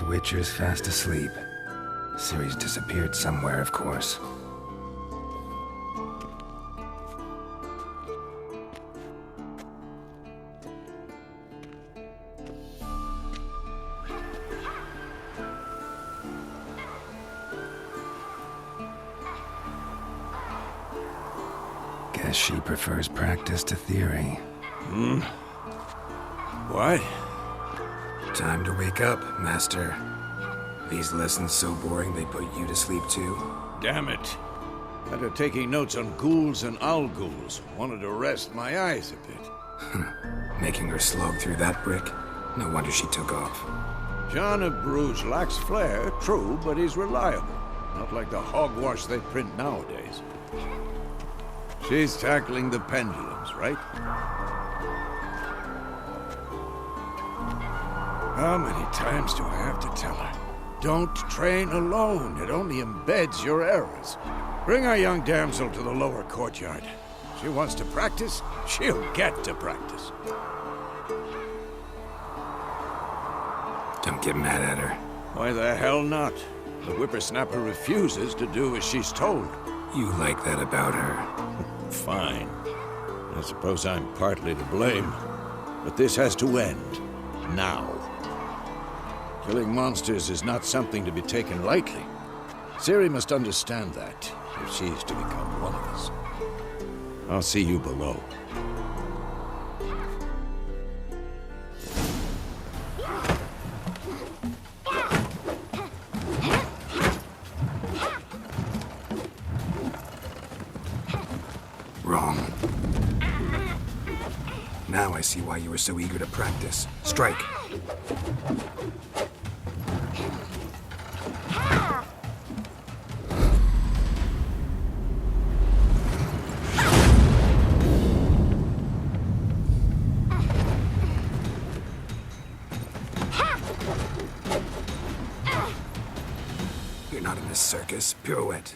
old Witcher's fast asleep. Ciri's disappeared somewhere, of course. Guess she prefers practice to theory. What? Time to wake up, Master. These lessons so boring they put you to sleep too? Damn it. After taking notes on ghouls and owl-ghouls, wanted to rest my eyes a bit. Making her slog through that brick? No wonder she took off. John of Bruges lacks flair, true, but he's reliable. Not like the hogwash they print nowadays. She's tackling the pendulums, right? How many times do I have to tell her? Don't train alone. It only embeds your errors. Bring our young damsel to the lower courtyard. She wants to practice, she'll get to practice. Don't get mad at her. Why the hell not? The whippersnapper refuses to do as she's told. You like that about her. Fine. I suppose I'm partly to blame. But this has to end. Now. Killing monsters is not something to be taken lightly. Ciri must understand that, if she's to become one of us. I'll see you below. Wrong. Now I see why you were so eager to practice. Strike. You're not in this circus. Pirouette.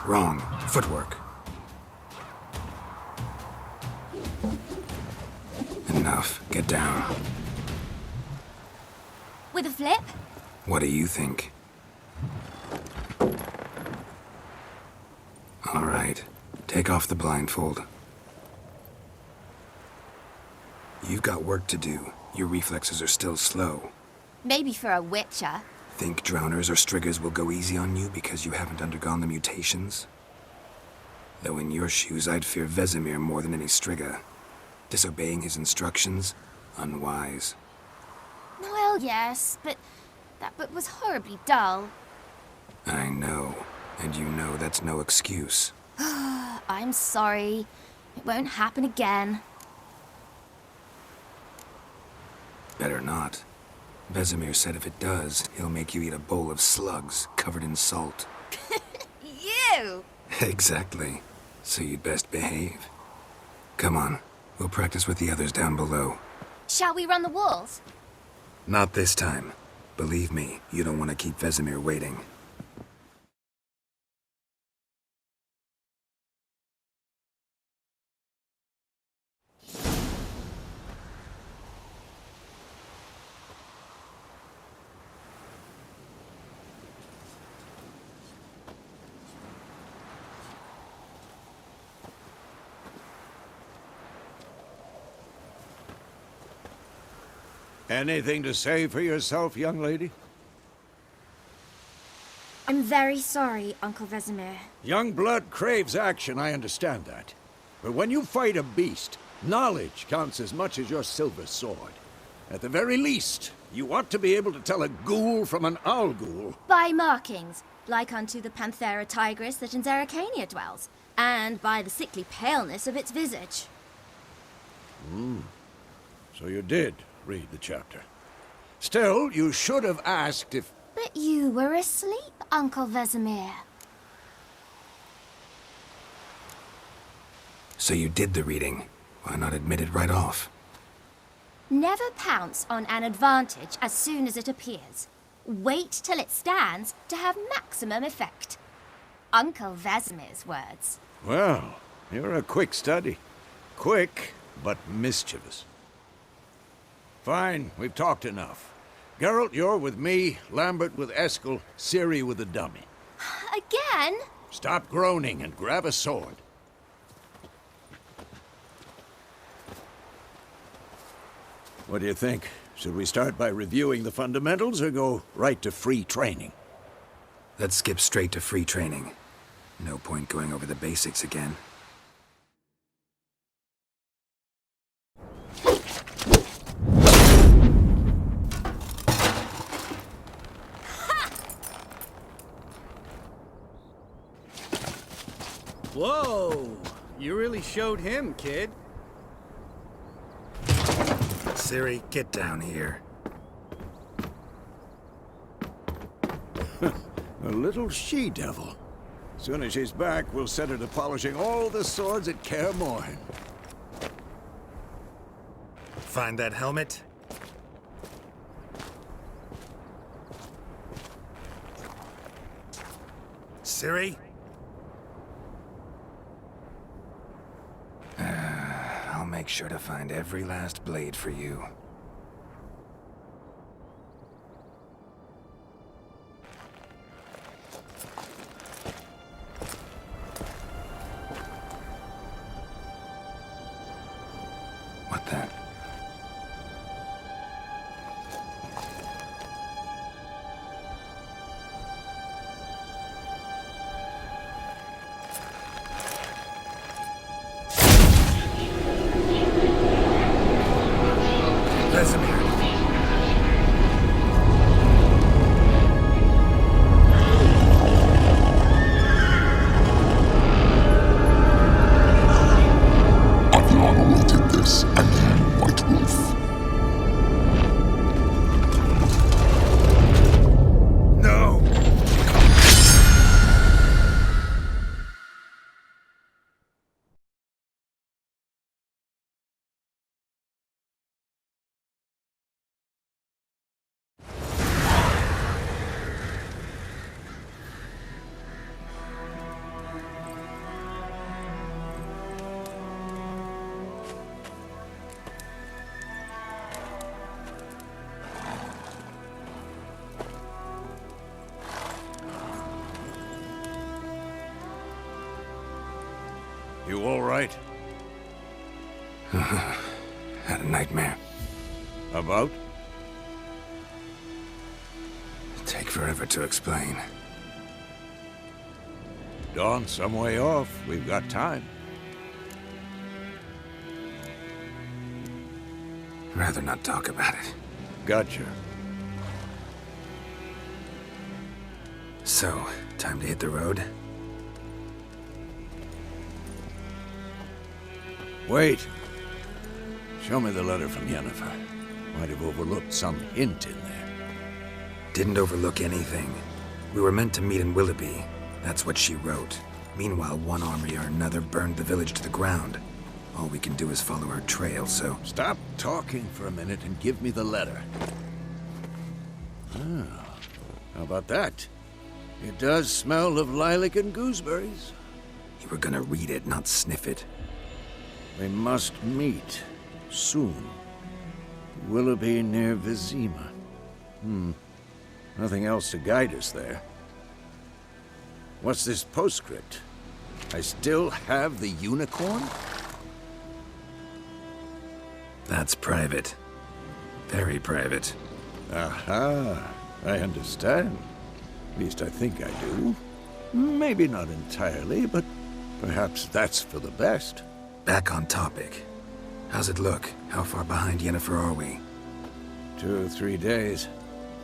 Wrong. Footwork. Enough. Get down. With a flip? What do you think? All right. Take off the blindfold. You've got work to do. Your reflexes are still slow. Maybe for a witcher. Think drowners or striggers will go easy on you because you haven't undergone the mutations? Though in your shoes, I'd fear Vesemir more than any strigger. Disobeying his instructions? Unwise. Well, yes, but that book was horribly dull. I know. And you know that's no excuse. I'm sorry. It won't happen again. Better not. Vesemir said if it does, he'll make you eat a bowl of slugs covered in salt. You! Exactly. So you'd best behave. Come on. We'll practice with the others down below. Shall we run the walls? Not this time. Believe me, you don't want to keep Vesemir waiting. Anything to say for yourself, young lady? I'm very sorry, Uncle Vesemir. Young blood craves action, I understand that. But when you fight a beast, knowledge counts as much as your silver sword. At the very least, you ought to be able to tell a ghoul from an owl-ghoul. By markings, like unto the Panthera tigris that in Zerrikania dwells, and by the sickly paleness of its visage. So you did read the chapter. Still, you should have asked if... But you were asleep, Uncle Vesemir. So you did the reading. Why not admit it right off? Never pounce on an advantage as soon as it appears. Wait till it stands to have maximum effect. Uncle Vesemir's words. Well, you're a quick study. Quick, but mischievous. Fine, we've talked enough. Geralt, you're with me, Lambert with Eskel, Ciri with the dummy. Again? Stop groaning and grab a sword. What do you think? Should we start by reviewing the fundamentals or go right to free training? Let's skip straight to free training. No point going over the basics again. Whoa! You really showed him, kid. Ciri, get down here. A little she-devil. Soon as she's back, we'll set her to polishing all the swords at Kaer Morhen. Find that helmet? Ciri? I'll make sure to find every last blade for you. What the? Vesemir. Adriana will take this, and you, White Wolf. No! You all right? Had a nightmare. About? Take forever to explain. Dawn's some way off. We've got time. Rather not talk about it. Gotcha. So, time to hit the road? Wait. Show me the letter from Yennefer. Might have overlooked some hint in there. Didn't overlook anything. We were meant to meet in Willoughby. That's what she wrote. Meanwhile, one army or another burned the village to the ground. All we can do is follow her trail, so... Stop talking for a minute and give me the letter. How about that? It does smell of lilac and gooseberries. You were gonna read it, not sniff it. We must meet. Soon. Willoughby near Vizima. Nothing else to guide us there. What's this postscript? I still have the unicorn? That's private. Very private. Aha. I understand. At least I think I do. Maybe not entirely, but perhaps that's for the best. Back on topic. How's it look? How far behind Yennefer are we? 2 or 3 days.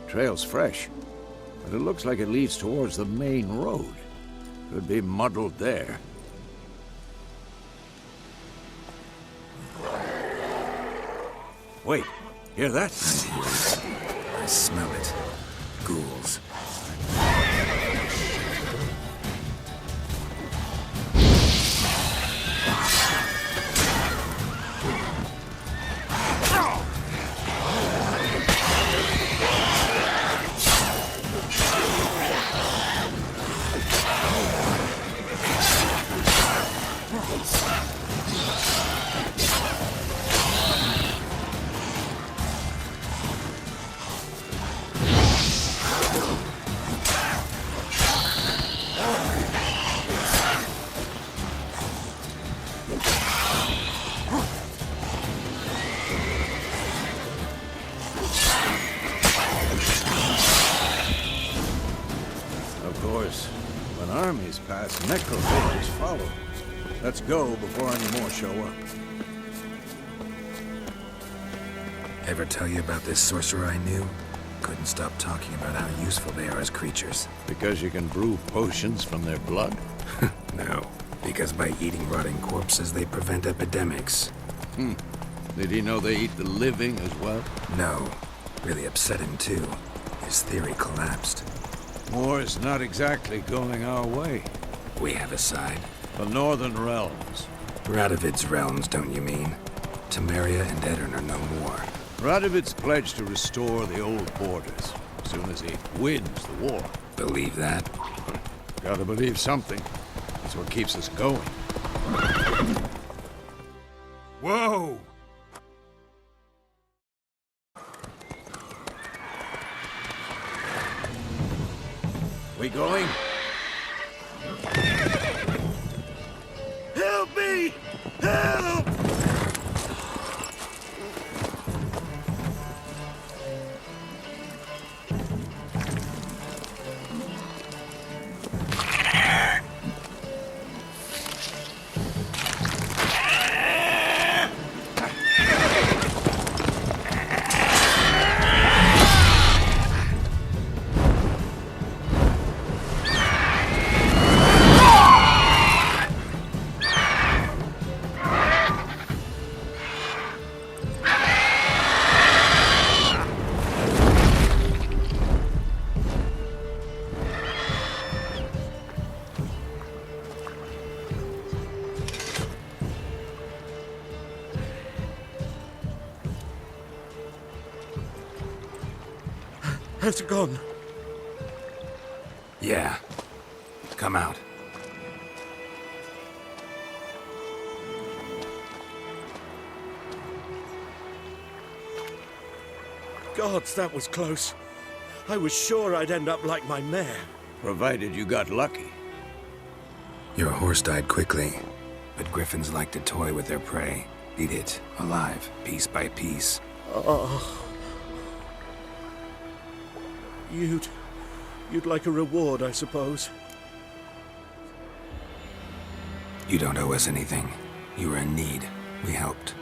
Trail's fresh, but it looks like it leads towards the main road. Could be muddled there. Wait, hear that? I hear it. I smell it. Ghouls. course, when armies pass, necrophagers follow. Let's go before any more show up. Ever tell you about this sorcerer I knew? Couldn't stop talking about how useful they are as creatures. Because you can brew potions from their blood? No, because by eating rotting corpses, they prevent epidemics. Did he know they eat the living as well? No, really upset him too. His theory collapsed. War's not exactly going our way. We have a side. The Northern Realms. Radovid's realms, don't you mean? Temeria and Edirn are no more. Radovid's pledged to restore the old borders as soon as he wins the war. Believe that? Gotta believe something. That's what keeps us going. Whoa! We going? Help me! Help! Has it gone? Yeah. Come out. Gods, that was close. I was sure I'd end up like my mare. Provided you got lucky. Your horse died quickly, but griffins like to toy with their prey. Eat it, alive, piece by piece. Oh. You'd like a reward, I suppose. You don't owe us anything. You were in need. We helped.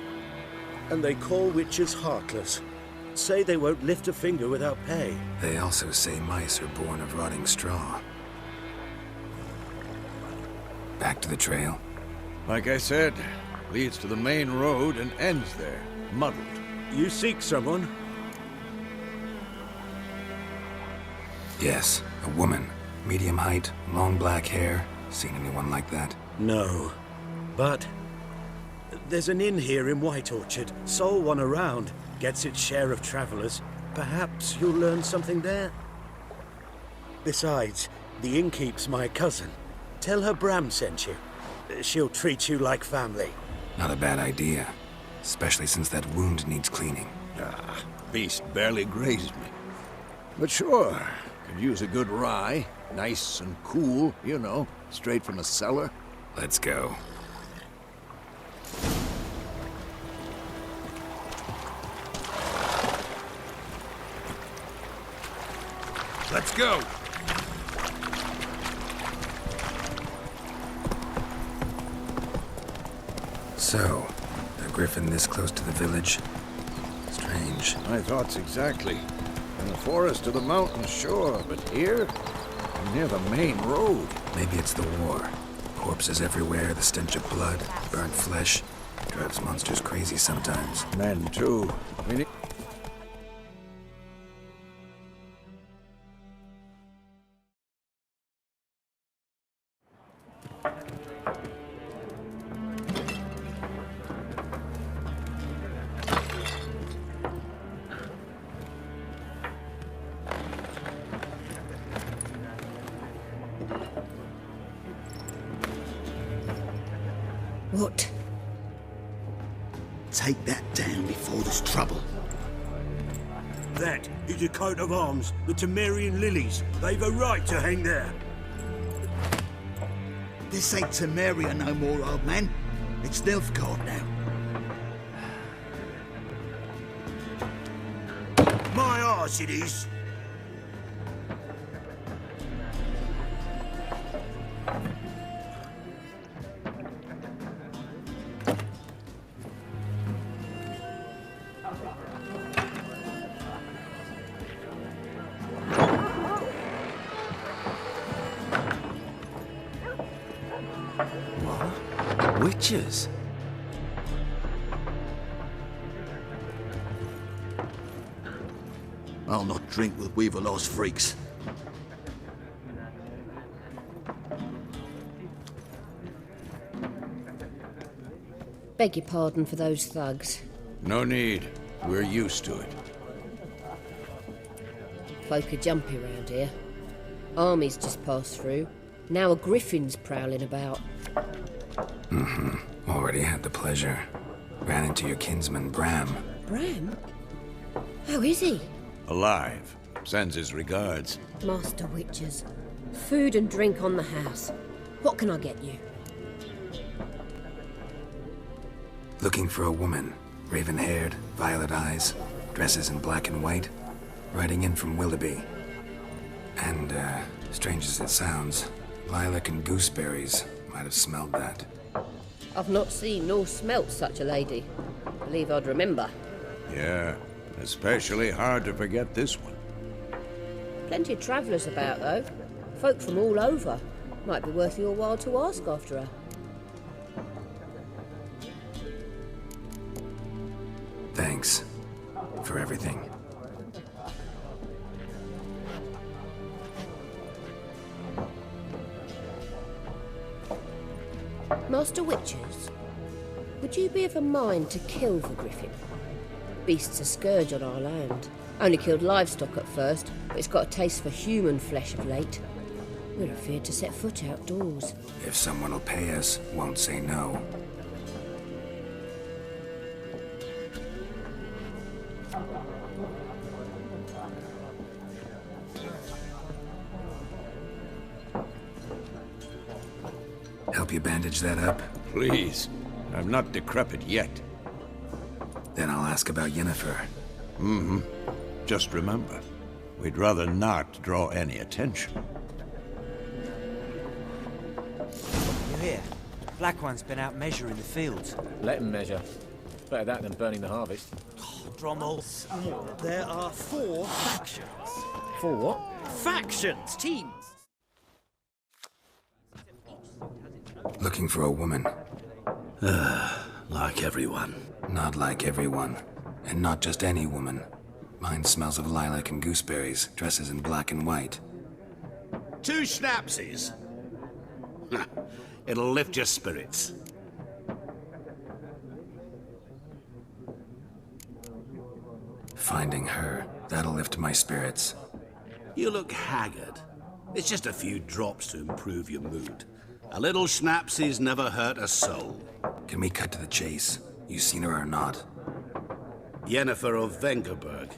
And they call witches heartless. Say they won't lift a finger without pay. They also say mice are born of rotting straw. Back to the trail? Like I said, leads to the main road and ends there, muddled. You seek someone? Yes, a woman. Medium height, long black hair. Seen anyone like that? No. But there's an inn here in White Orchard. Sole one around. Gets its share of travelers. Perhaps you'll learn something there? Besides, the innkeep's my cousin. Tell her Bram sent you. She'll treat you like family. Not a bad idea. Especially since that wound needs cleaning. Beast barely grazed me. But sure, could use a good rye. Nice and cool, you know, straight from a cellar. Let's go. Let's go! So, a griffin this close to the village? Strange. My thoughts exactly. In the forest or the mountains, sure, but here? Near the main road. Maybe it's the war. Corpses everywhere, the stench of blood, burnt flesh. Drives monsters crazy sometimes. Men, too. We need... What? Take that down before there's trouble. That is a coat of arms, the Temerian lilies. They've a right to hang there. This ain't Temeria no more, old man. It's Nilfgaard now. My arse it is. Witches? I'll not drink with Weaverlaw's freaks. Beg your pardon for those thugs. No need. We're used to it. Folk are jumpy round here. Armies just passed through. Now a griffin's prowling about. Already had the pleasure. Ran into your kinsman, Bram. Bram? How is he? Alive. Sends his regards. Master Witches. Food and drink on the house. What can I get you? Looking for a woman. Raven-haired, violet eyes, dresses in black and white. Riding in from Willoughby. And, strange as it sounds, lilac and gooseberries might have smelled that. I've not seen nor smelt such a lady. Believe I'd remember. Yeah, especially hard to forget this one. Plenty of travellers about, though. Folk from all over. Might be worth your while to ask after her. Thanks for everything. Master Witches, would you be of a mind to kill the griffin? Beast's a scourge on our land. Only killed livestock at first, but it's got a taste for human flesh of late. We're afeard to set foot outdoors. If someone will pay us, won't say no. Help you bandage that up? Please. I'm not decrepit yet. Then I'll ask about Yennefer. Just remember, we'd rather not draw any attention. You hear? Black One's been out measuring the fields. Let him measure. Better that than burning the harvest. Drommel. There are 4 factions. For what? Factions! Teams! Looking for a woman. Like everyone. Not like everyone. And not just any woman. Mine smells of lilac and gooseberries, dresses in black and white. 2 schnapsies. It'll lift your spirits. Finding her, that'll lift my spirits. You look haggard. It's just a few drops to improve your mood. A little schnapsies never hurt a soul. Can we cut to the chase? You seen her or not? Yennefer of Vengerberg.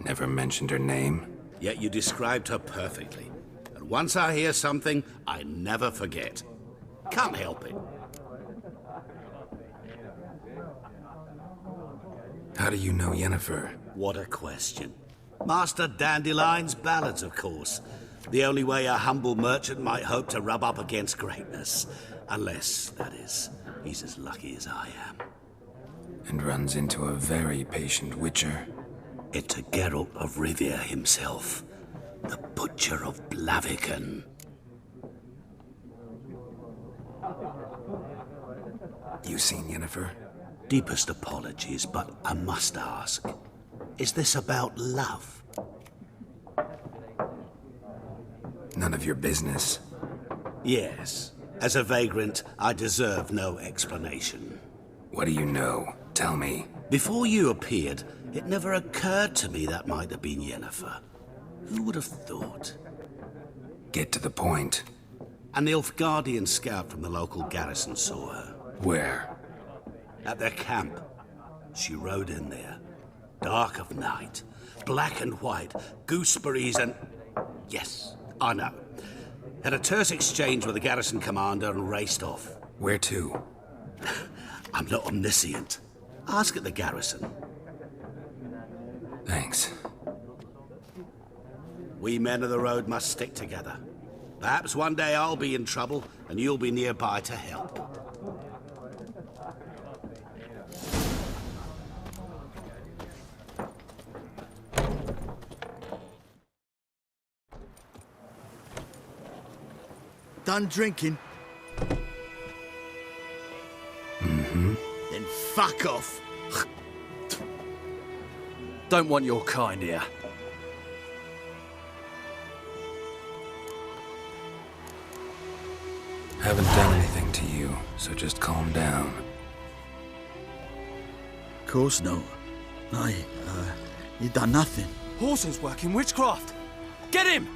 Never mentioned her name. Yet you described her perfectly. And once I hear something, I never forget. Can't help it. How do you know Yennefer? What a question. Master Dandelion's ballads, of course. The only way a humble merchant might hope to rub up against greatness. Unless, that is, he's as lucky as I am. And runs into a very patient witcher. It's Gerald of Rivia himself. The butcher of Blaviken. You seen Yennefer? Deepest apologies, but I must ask. Is this about love? None of your business. Yes. As a vagrant, I deserve no explanation. What do you know? Tell me. Before you appeared, it never occurred to me that might have been Yennefer. Who would have thought? Get to the point. An Nilfgaardian scout from the local garrison saw her. Where? At their camp. She rode in there. Dark of night. Black and white. Gooseberries and... Yes, I know. Had a terse exchange with the garrison commander and raced off. Where to? I'm not omniscient. Ask at the garrison. Thanks. We men of the road must stick together. Perhaps one day I'll be in trouble and you'll be nearby to help. done drinking? Mm-hmm. Then fuck off. Don't want your kind here. Haven't done anything to you, so just calm down. Of course not. No, you done nothing. Horson's working witchcraft. Get him!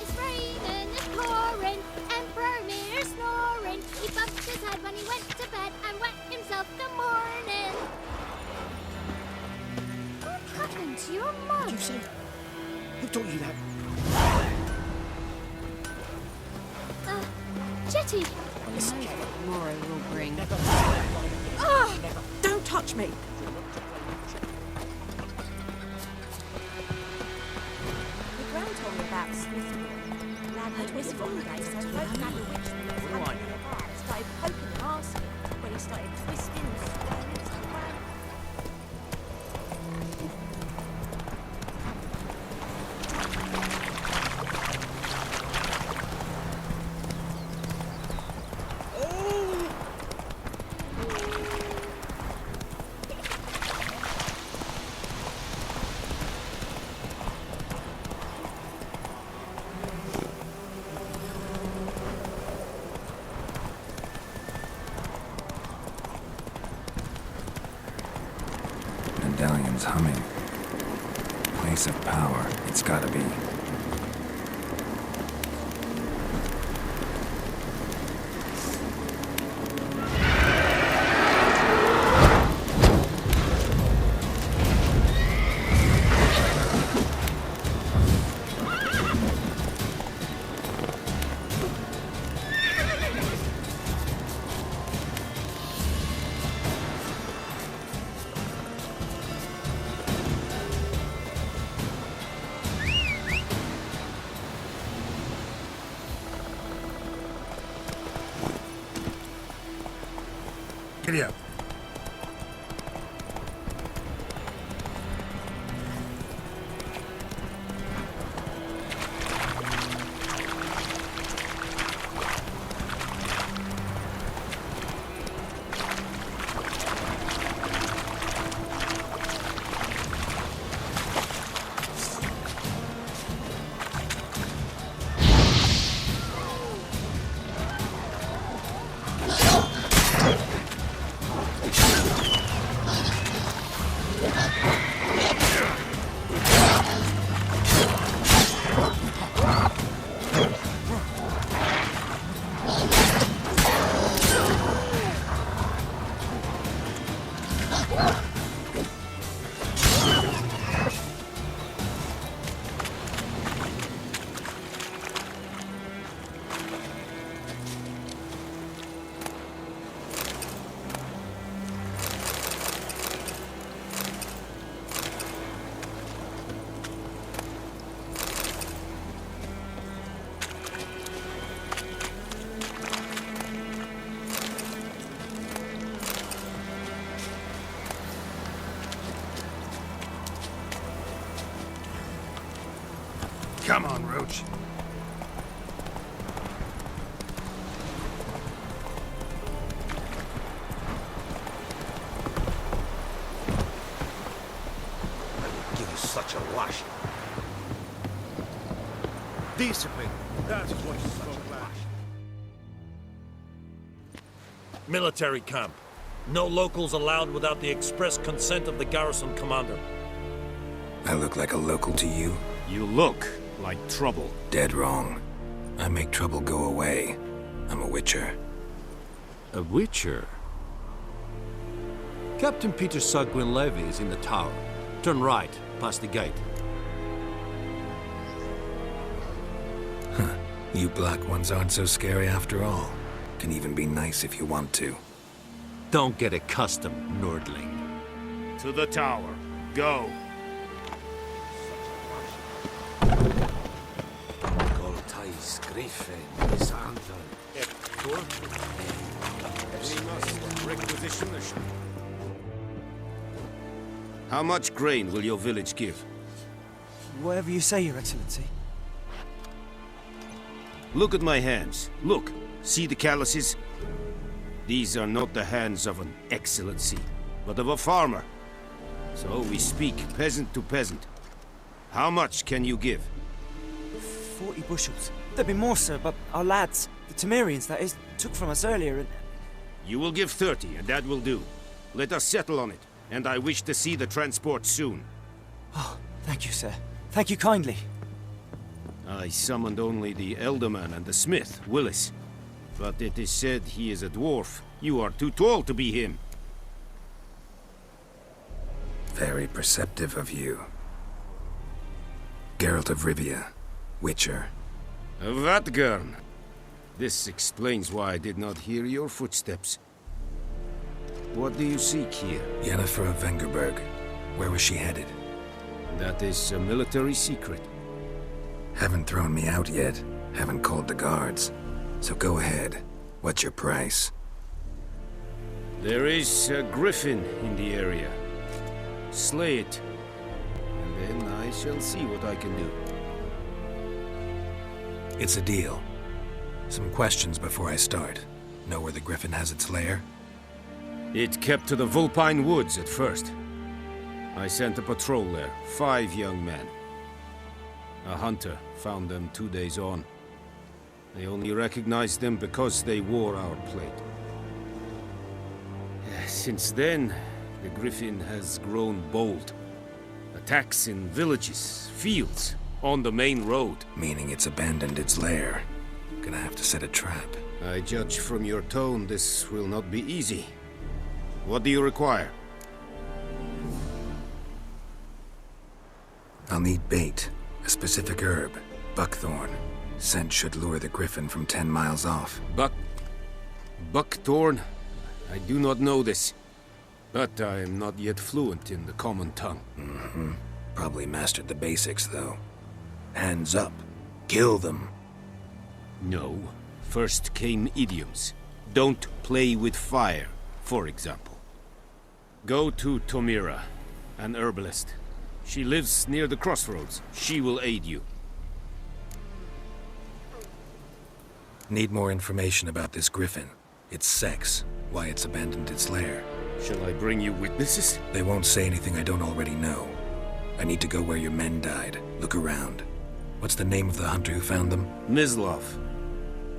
It's raining, it's pouring, Emperor Mirror snoring. He bumped his head when he went to bed and wet himself the morning. What happened to your mum? You say? Who taught you that? Jetty. Tomorrow will bring. Ah! Don't touch me! The Grand told me about Smithfield. Lad had whistled one day, so both Lad and Witch started poking and asking when he started twisting and squirming to the ground. Medallion's humming. Place of power, it's gotta be. Giddy up. Come on, Roach. Give you such a wash. Discipline. That's what you spoke last. Military camp. No locals allowed without the express consent of the garrison commander. I look like a local to you? You look like trouble. Dead wrong. I make trouble go away. I'm a witcher. A witcher? Captain Peter Sugwin Levy is in the tower. Turn right, past the gate. Huh. You black ones aren't so scary after all. Can even be nice if you want to. Don't get accustomed, Nordling. To the tower. Go. How much grain will your village give? Whatever you say, Your Excellency. Look at my hands. Look. See the calluses? These are not the hands of an excellency, but of a farmer. So we speak peasant to peasant. How much can you give? 40 bushels. There'd be more, sir, but our lads, the Temerians, that is, took from us earlier and... You will give 30, and that will do. Let us settle on it, and I wish to see the transport soon. Oh, thank you, sir. Thank you kindly. I summoned only the Elderman and the smith, Willis. But it is said he is a dwarf. You are too tall to be him. Very perceptive of you. Gerald of Rivia, Witcher. Vatgern. This explains why I did not hear your footsteps. What do you seek here? Yennefer of Vengerberg. Where was she headed? That is a military secret. Haven't thrown me out yet. Haven't called the guards. So go ahead. What's your price? There is a griffin in the area. Slay it. And then I shall see what I can do. It's a deal. Some questions before I start. Know where the griffin has its lair? It kept to the Vulpine Woods at first. I sent a patrol there, 5 young men. A hunter found them 2 days on. They only recognized them because they wore our plate. Since then, the griffin has grown bold. Attacks in villages, fields, on the main road. Meaning it's abandoned its lair. Gonna have to set a trap. I judge from your tone this will not be easy. What do you require? I'll need bait. A specific herb. Buckthorn. Scent should lure the griffin from 10 miles off. Buckthorn? I do not know this. But I am not yet fluent in the common tongue. Mm-hmm. Probably mastered the basics, though. Hands up. Kill them. No. First came idioms. Don't play with fire, for example. Go to Tomira, an herbalist. She lives near the crossroads. She will aid you. Need more information about this griffin. Its sex, why it's abandoned its lair. Shall I bring you witnesses? They won't say anything I don't already know. I need to go where your men died. Look around. What's the name of the hunter who found them? Mislov.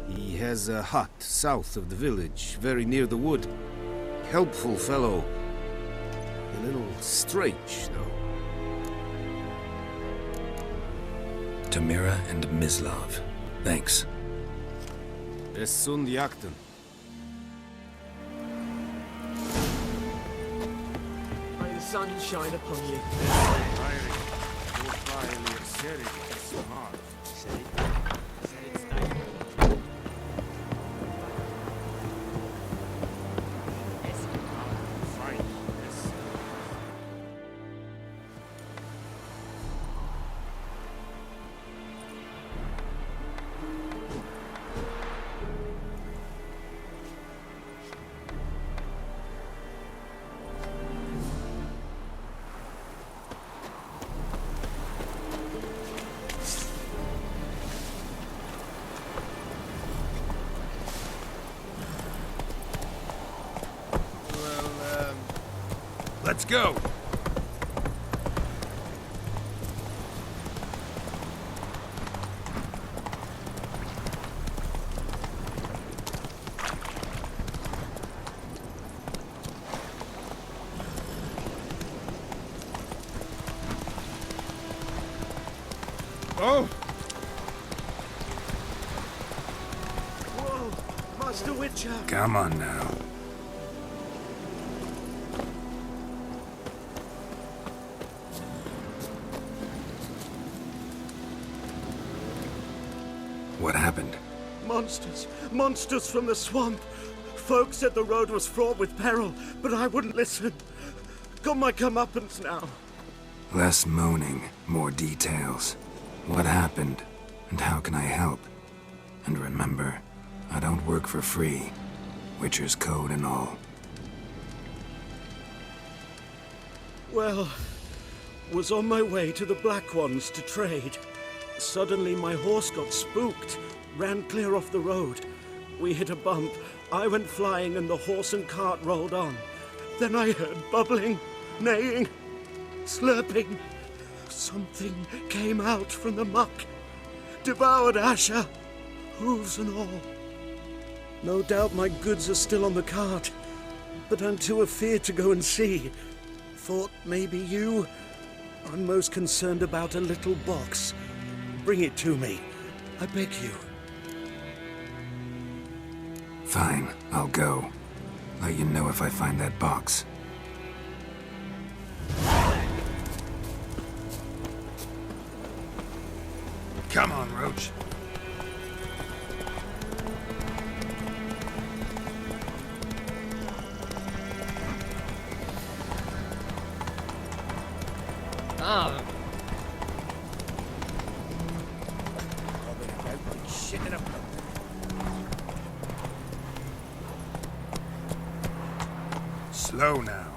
He has a hut south of the village, very near the wood. Helpful fellow. A little strange, though. Tomira and Mislov. Thanks. Es sunt jakten. May the sun shine upon you. Let's go! Oh! Whoa! Master Witcher! Come on now. What happened? Monsters. Monsters from the swamp. Folks said the road was fraught with peril, but I wouldn't listen. Got my comeuppance now. Less moaning, more details. What happened, and how can I help? And remember, I don't work for free. Witcher's code and all. Well, was on my way to the Black Ones to trade. Suddenly my horse got spooked, ran clear off the road. We hit a bump, I went flying and the horse and cart rolled on. Then I heard bubbling, neighing, slurping. Something came out from the muck, devoured Asher, hooves and all. No doubt my goods are still on the cart, but I'm too afeard to go and see. Thought maybe you. I'm most concerned about a little box. Bring it to me, I beg you. Fine, I'll go. Let you know if I find that box. Come on, Roach. Ah. Slow now.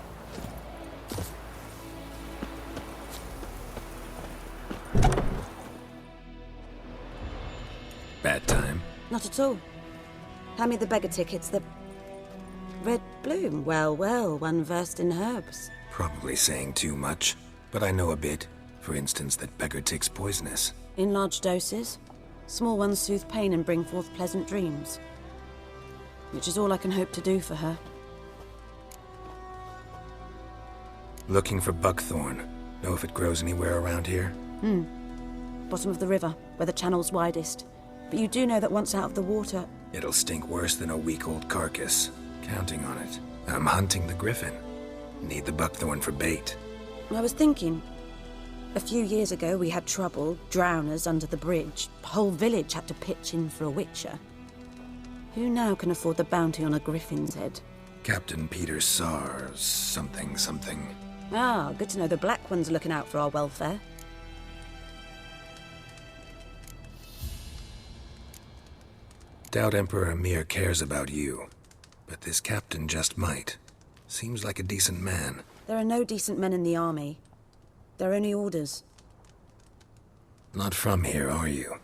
Bad time? Not at all. Hand me the beggar tickets, the red bloom. Well, well, one versed in herbs. Probably saying too much, but I know a bit. For instance, that beggar tick's poisonous. In large doses. Small ones soothe pain and bring forth pleasant dreams. Which is all I can hope to do for her. Looking for buckthorn. Know if it grows anywhere around here? Bottom of the river, where the channel's widest. But you do know that once out of the water... It'll stink worse than a week-old carcass. Counting on it. I'm hunting the griffin. Need the buckthorn for bait. I was thinking... A few years ago we had trouble, drowners under the bridge. The whole village had to pitch in for a witcher. Who now can afford the bounty on a griffin's head? Captain Peter Sar... something. Ah, good to know the Black One's looking out for our welfare. Doubt Emperor Emir cares about you. But this captain just might. Seems like a decent man. There are no decent men in the army. They're only orders. Not from here, are you?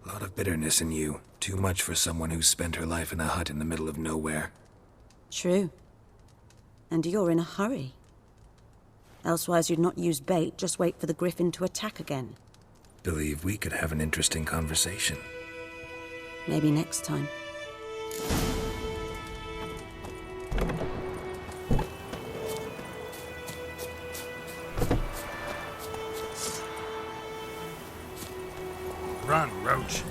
Lot of bitterness in you. Too much for someone who's spent her life in a hut in the middle of nowhere. True. And you're in a hurry. Elsewise you'd not use bait, just wait for the griffin to attack again. Believe we could have an interesting conversation. Maybe next time. Run, Roach.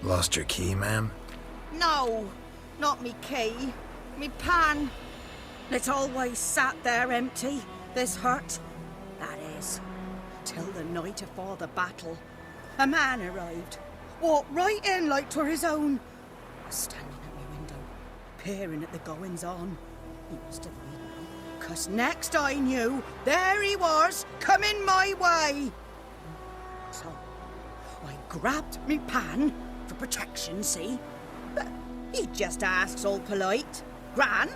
Lost your key, ma'am? No, not me key. Me pan. It's always sat there empty, this hut. That is, till the night afore the battle. A man arrived, walked right in like 'twere his own. Was standing at my window, peering at the goings-on. He must have been, 'cause next I knew, there he was, coming my way. So, I grabbed me pan, for protection, see? He just asks all polite. Gran,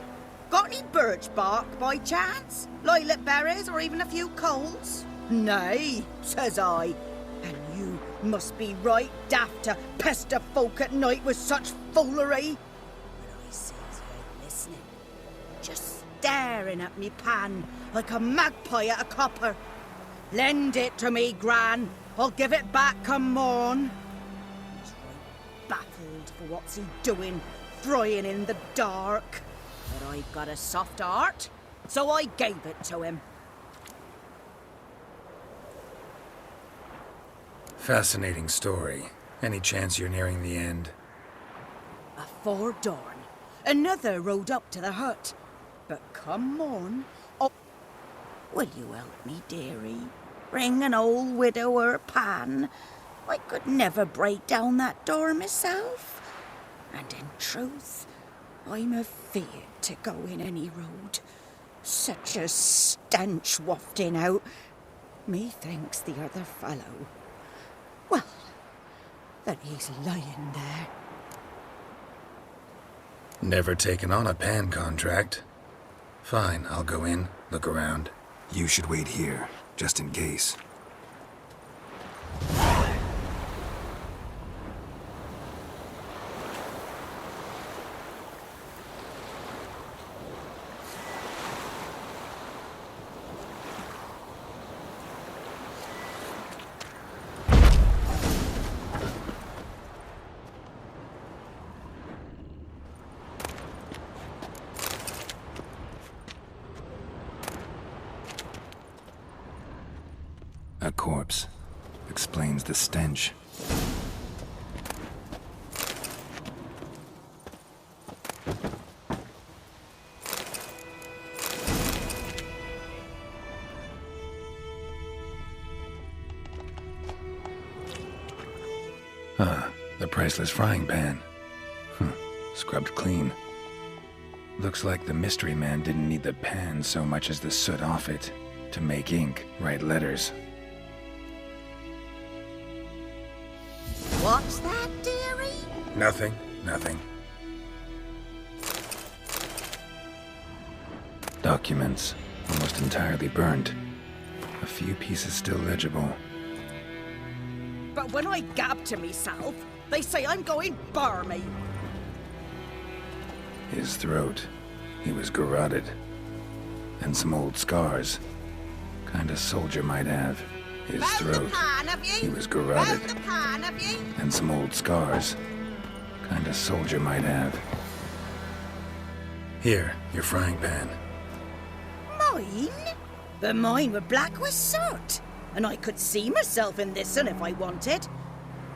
got any birch bark by chance? Lilac berries or even a few coals? Nay, says I. And you must be right daft to pester folk at night with such foolery. But I sees you ain't listening. Just staring at me pan like a magpie at a copper. Lend it to me, Gran. I'll give it back come morn. He's right baffled for what's he doing, frying in the dark. But I got a soft heart, so I gave it to him. Fascinating story. Any chance you're nearing the end? Afore dawn, another rode up to the hut. But come morn, oh, will you help me, dearie? Bring an old widower pan. I could never break down that door myself. And in truth, I'm afeard to go in any road. Such a stench wafting out. Methinks the other fellow. Well, that he's lying there. Never taken on a pan contract. Fine, I'll go in, look around. You should wait here, just in case. A corpse. Explains the stench. Ah, the priceless frying pan. Scrubbed clean. Looks like the mystery man didn't need the pan so much as the soot off it to make ink, write letters. What's that, dearie? Nothing. Documents, almost entirely burnt. A few pieces still legible. But when I gab to myself, they say I'm going barmy. His throat. He was garroted. And some old scars. Kind of soldier might have. His throat. He was garroted. And some old scars. Kind of soldier might have. Here, your frying pan. Mine? But mine were black with soot. And I could see myself in this one if I wanted.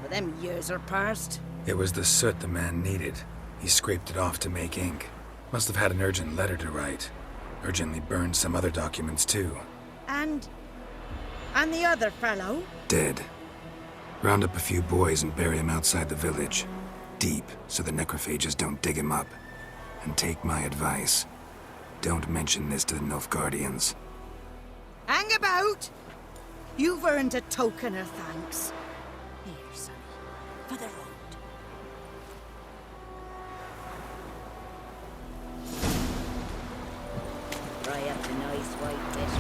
But them years are past. It was the soot the man needed. He scraped it off to make ink. Must have had an urgent letter to write. Urgently burned some other documents too. And the other fellow? Dead. Round up a few boys and bury him outside the village. Deep, so the necrophages don't dig him up. And take my advice. Don't mention this to the Nilfgaardians. Hang about! You've earned a token of thanks. Here, sonny, for the road. Try up the nice white dish.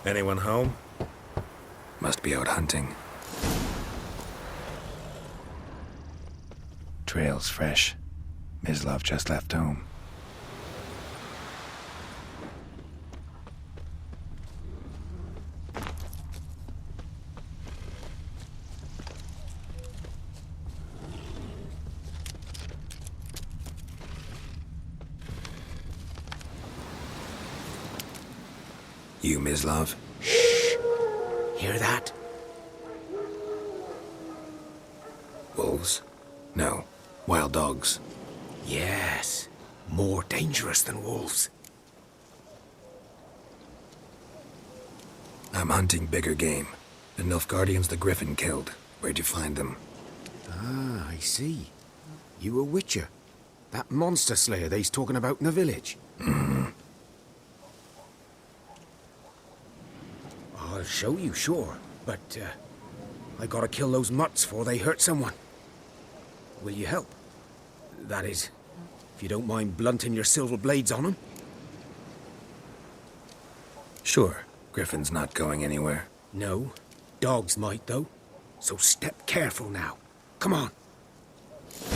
Anyone home? Must be out hunting. Trail's fresh. Mislav just left home. You, Mislav? Shh! Hear that? We'll wolves? No, wild dogs. Yes, more dangerous than wolves. I'm hunting bigger game. The Nilfgaardians the Griffin killed. Where'd you find them? Ah, I see. You a witcher. That monster slayer they's talking about in the village. I'll show you, sure. But, I gotta kill those mutts before they hurt someone. Will you help? That is, if you don't mind blunting your silver blades on them. Sure. Griffin's not going anywhere. No. Dogs might, though. So step careful now. Come on.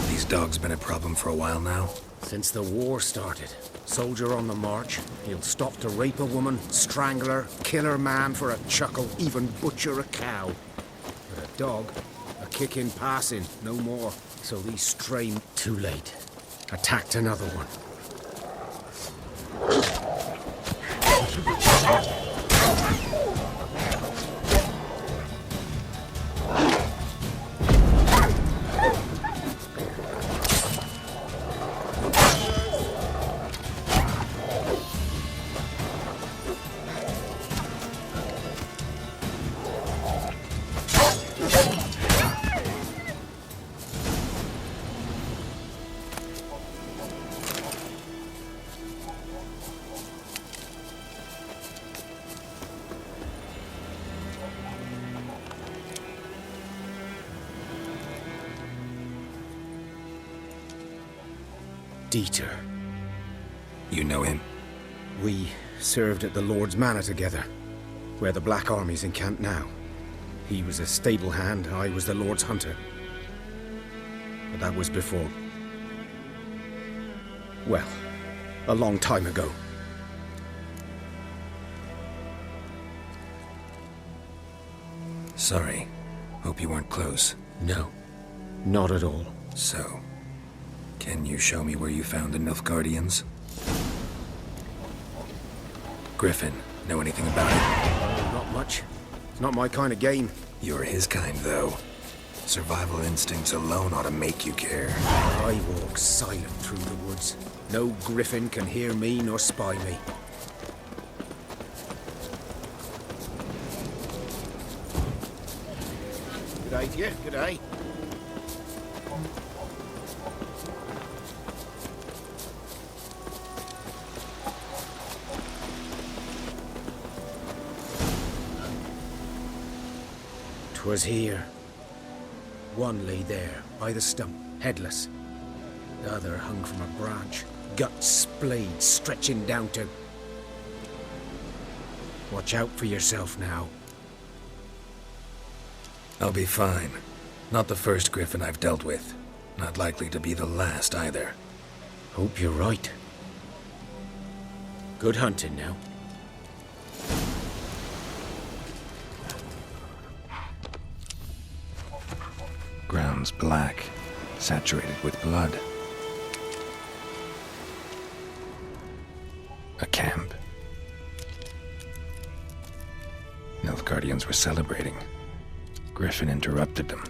These dogs been a problem for a while now? Since the war started. Soldier on the march. He'll stop to rape a woman, strangle her, kill her man for a chuckle, even butcher a cow. But a dog, a kick in passing, no more. So these stray... Too late. Attacked another one. Dieter. You know him? We served at the Lord's Manor together, where the Black Army's encamped now. He was a stable hand, I was the Lord's hunter. But that was before... well, a long time ago. Sorry. Hope you weren't close. No, not at all. So, can you show me where you found the Nilfgaardians? Griffin, know anything about it? Not much. It's not my kind of game. You're his kind, though. Survival instincts alone ought to make you care. I walk silent through the woods. No griffin can hear me nor spy me. Good day to you, good day. Was here. One lay there, by the stump, headless. The other hung from a branch, guts splayed, stretching down to... Watch out for yourself now. I'll be fine. Not the first griffin I've dealt with. Not likely to be the last, either. Hope you're right. Good hunting now. Ground's black, saturated with blood. A camp. Nilfgaardians were celebrating. Griffin interrupted them.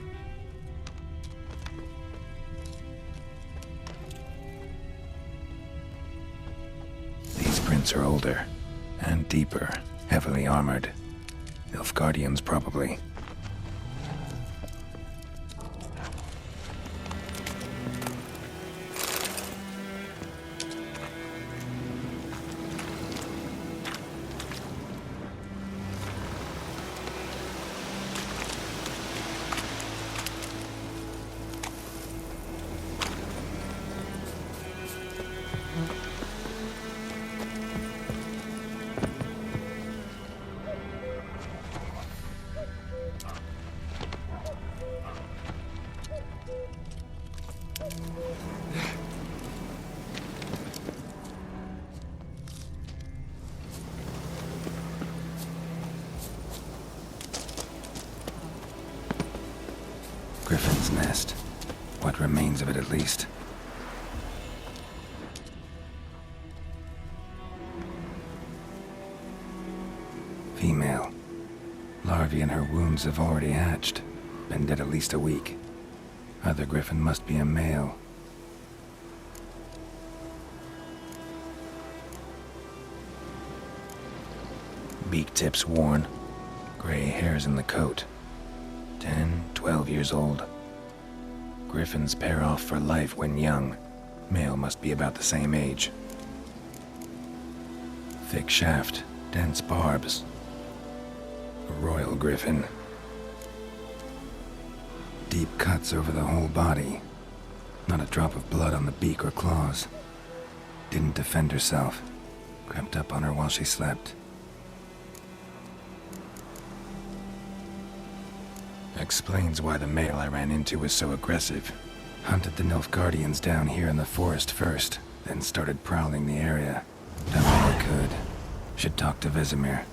These prints are older, and deeper, heavily armored. Nilfgaardians, probably. Griffin's nest. What remains of it, at least. Female. Larvae in her wombs have already hatched. Been dead at least a week. Other griffin must be a male. Beak tips worn. Gray hairs in the coat. 10, 12 years old. Griffins pair off for life when young. Male must be about the same age. Thick shaft, dense barbs. A royal griffin. Deep cuts over the whole body. Not a drop of blood on the beak or claws. Didn't defend herself. Crept up on her while she slept. Explains why the male I ran into was so aggressive. Hunted the Nilfgaardians down here in the forest first, then started prowling the area. Done all I could. Should talk to Vesemir.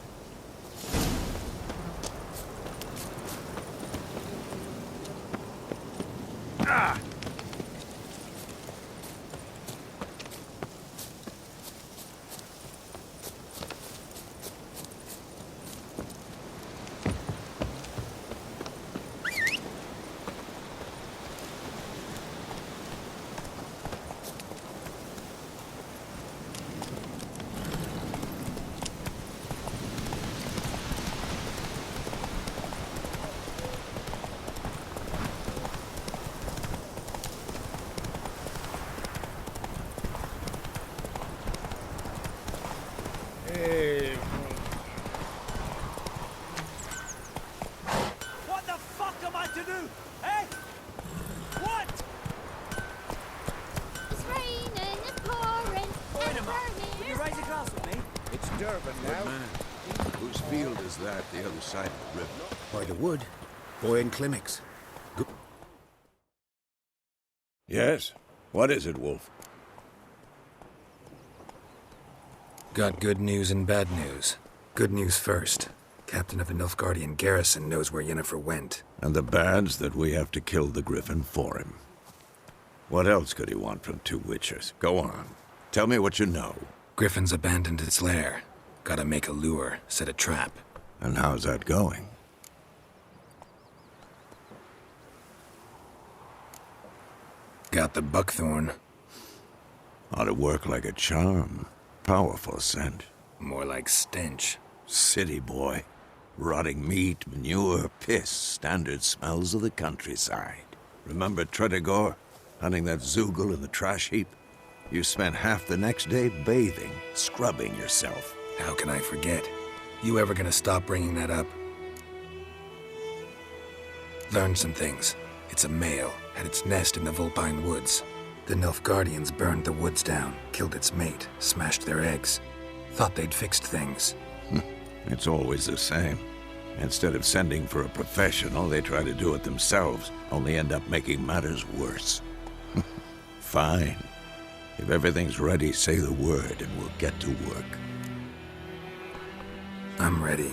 What the fuck am I to do? Eh? What? It's raining, it's pouring, Wait a minute. Will you raise a glass with me? It's Durban now. Man, whose field is that the other side of the river? By the wood. Boy and Climmix. Yes? What is it, Wolf? Got good news and bad news. Good news first. Captain of the Nilfgaardian garrison knows where Yennefer went. And the bad's that we have to kill the griffin for him. What else could he want from two witches? Go on. Tell me what you know. Griffin's abandoned its lair. Gotta make a lure, set a trap. And how's that going? Got the buckthorn. Ought to work like a charm. Powerful scent. More like stench. City boy. Rotting meat, manure, piss. Standard smells of the countryside. Remember Tredegor? Hunting that Zoogle in the trash heap? You spent half the next day bathing, scrubbing yourself. How can I forget? You ever gonna stop bringing that up? Learned some things. It's a male. Had its nest in the Vulpine Woods. The Nilfgaardians burned the woods down, killed its mate, smashed their eggs. Thought they'd fixed things. It's always the same. Instead of sending for a professional, they try to do it themselves, only end up making matters worse. Fine. If everything's ready, say the word and we'll get to work. I'm ready.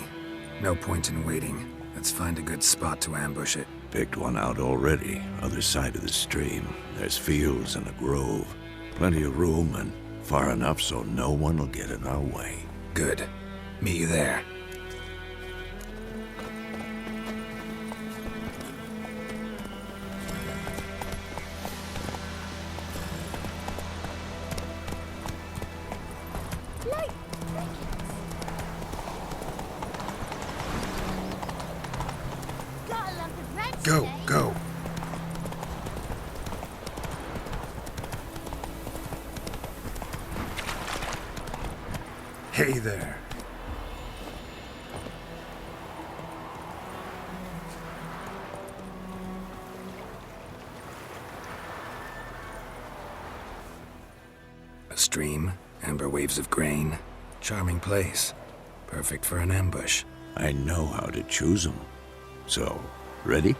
No point in waiting. Let's find a good spot to ambush it. Picked one out already, other side of the stream. There's fields and a grove. Plenty of room and far enough so no one will get in our way. Good. Meet you there. Go, go. Hey there. A stream, amber waves of grain. Charming place. Perfect for an ambush. I know how to choose them. So, ready?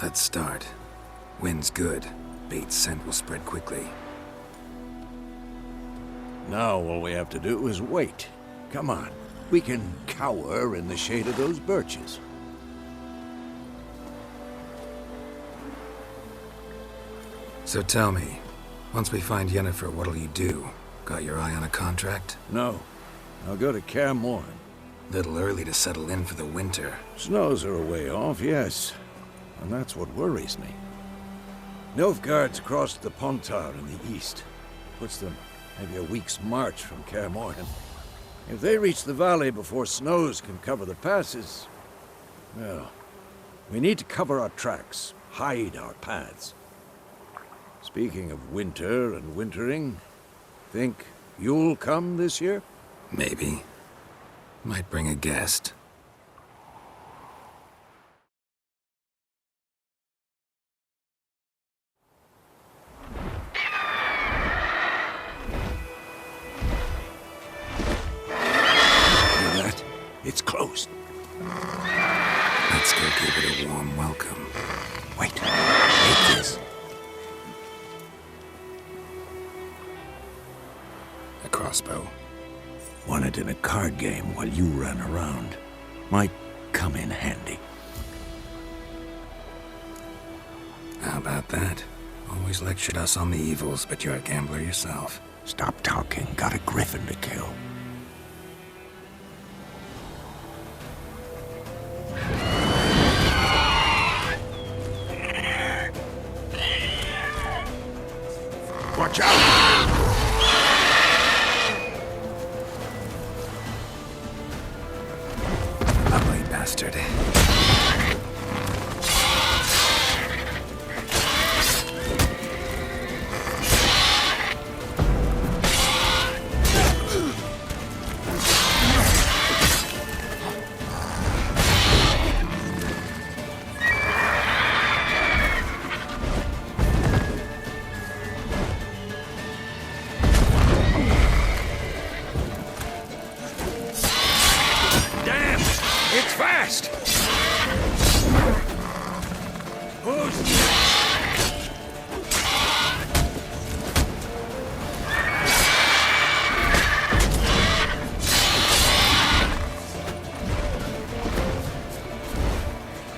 Let's start. Wind's good. Bait's scent will spread quickly. Now all we have to do is wait. Come on. We can cower in the shade of those birches. So tell me, once we find Yennefer, what'll you do? Got your eye on a contract? No. I'll go to Kaer Morhen. Little early to settle in for the winter. Snows are a way off, yes. and that's what worries me. Nilfgaard's crossed the Pontar in the east. Puts them maybe a week's march from Kaer Morhen. If they reach the valley before snows can cover the passes, well, we need to cover our tracks, hide our paths. Speaking of winter and wintering, think you'll come this year? Maybe. Might bring a guest. It's closed. Let's go give it a warm welcome. Wait, take this. A crossbow. Won it in a card game while you ran around. Might come in handy. How about that? Always lectured us on the evils, but you're a gambler yourself. Stop talking. Got a griffin to kill. Watch out! Ugly bastard.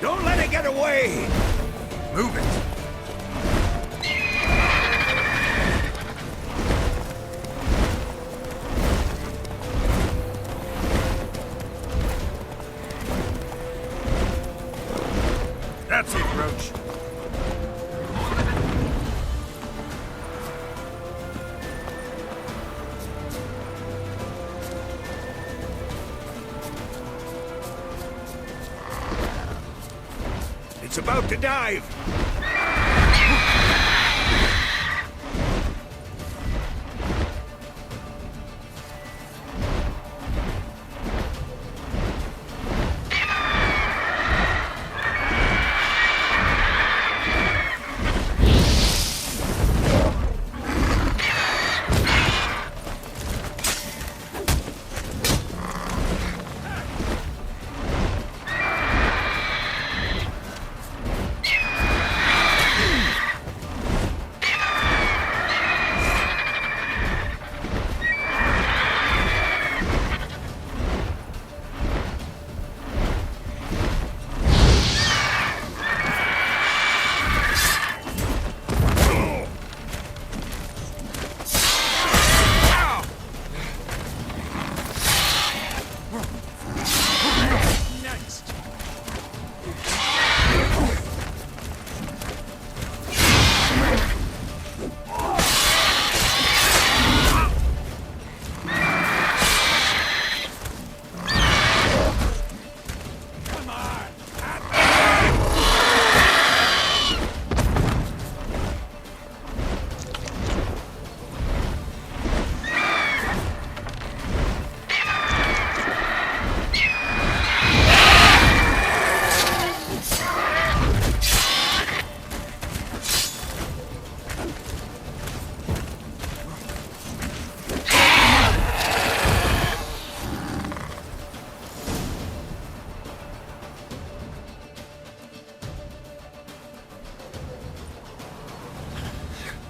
Don't let it get away! Move it! That's it, Roach. It's about to dive!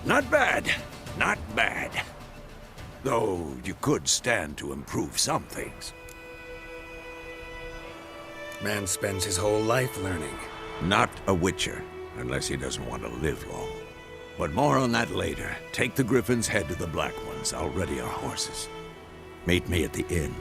Not bad. Not bad. Though you could stand to improve some things. Man spends his whole life learning. Not a witcher, unless he doesn't want to live long. But more on that later. Take the Griffin's head to the Black Ones. I'll ready our horses. Meet me at the inn.